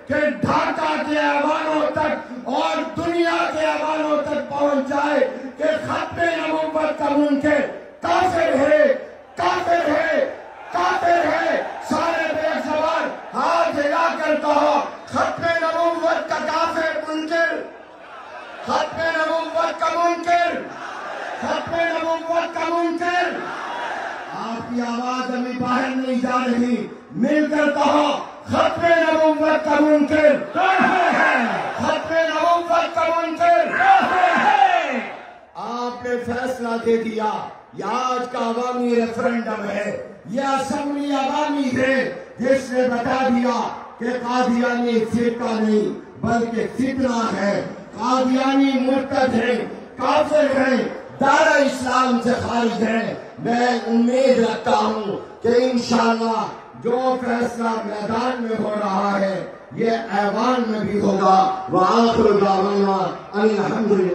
کہ ڈھاکہ کے ایوانوں تک اور دنیا کے ایوانوں تک پہنچ جائے کہ ختم نبوت کا منکر کافر ہے، کافر ہے، کافر ہے۔ سارے بے زبان ہاتھ ہلا کر کہو ختم نبوت کا کافر منکر، ختم نبوت کا منکر، ختم نبوت کا منکر۔ آپ کی آواز ابھی باہر نہیں جا رہی، مل کر کہو ختم نبوت کا منکر کافر ہے، ختم نبوت کا منکر کافر ہے۔ آپ نے فیصلہ دے دیا، یہ آج کا عوامی ریفرنڈم ہے، یہ اسمبلی عوامی ہے جس نے بتا دیا کہ قادیانی فرقہ نہیں بلکہ فتنہ ہے، قادیانی مرتد ہے، کافر ہے، دائرہ اسلام سے خارج ہے۔ میں امید رکھتا ہوں کہ انشاءاللہ جو فیصلہ میدان میں ہو رہا ہے یہ ایوان میں بھی ہوگا۔ وآخر دعوانا ان الحمدللہ۔